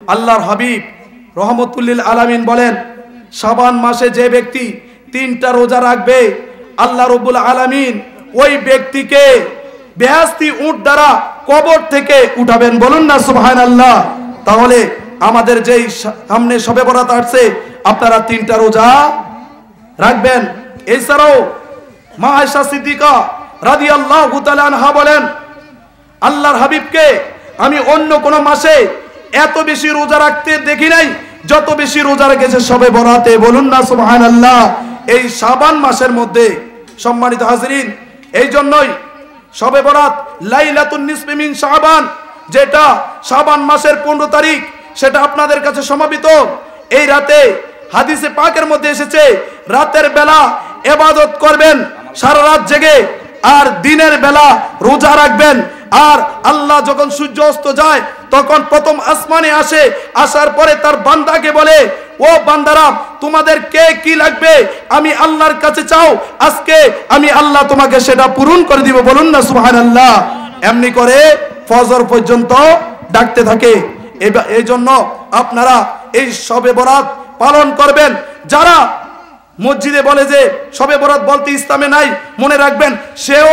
আল্লাহর হাবিব রহমতুল্লিল আলামিন বলেন, শাবান মাসে যে ব্যক্তি 3টা রোজা রাখবে আল্লাহ রাব্বুল আলামিন ওই ব্যক্তিকে বেহেশতি উট দ্বারা কবর থেকে উঠাবেন। বলুন না সুবহানাল্লাহ। তাহলে আমাদের যেই সামনে শবে বরাত আসছে, আপনারা 3টা রোজা রাখবেন। এছাড়াও মা আয়েশা সিদ্দিকা রাদিয়াল্লাহু তাআলা আনহা বলেন, আল্লাহর হাবিবকে আমি অন্য কোন মাসে এত বেশি রোজা রাখতে দেখি নাই যত বেশি রোজা রেখেছে শবে বরাতে। বলুন না সুবহানাল্লাহ। এই শাবান মাসের মধ্যে সম্মানিত হাজরিন, এই জন্যই শবে বরাত লাইলাতুন নিসফি মিন শাবান, যেটা শাবান মাসের 15 তারিখ, সেটা আপনাদের কাছে সমাপিত। এই রাতে হাদিসে পাকের মধ্যে এসেছে, রাতের বেলা ইবাদত করবেন সারা রাত জেগে, আর দিনের বেলা রোজা রাখবেন। আর আল্লাহ যখন সূর্য অস্ত যায় তখন প্রথম আসমানে আসে, আসার পরে তার বান্দাকে বলে, ও বান্দারা, তোমাদের কে কি লাগবে আমি আল্লাহর কাছে চাও, আজকে আমি আল্লাহ তোমাকে সেটা পূরণ করে দিব। বলুন না সুবহানাল্লাহ। এমনি করে ফজর পর্যন্ত ডাকতে থাকে। এই জন্য আপনারা এই শবে বরাত পালন করবেন। যারা মসজিদে বলে যে শবে বরাত বলতে ইসলামে নাই, মনে রাখবেন সেও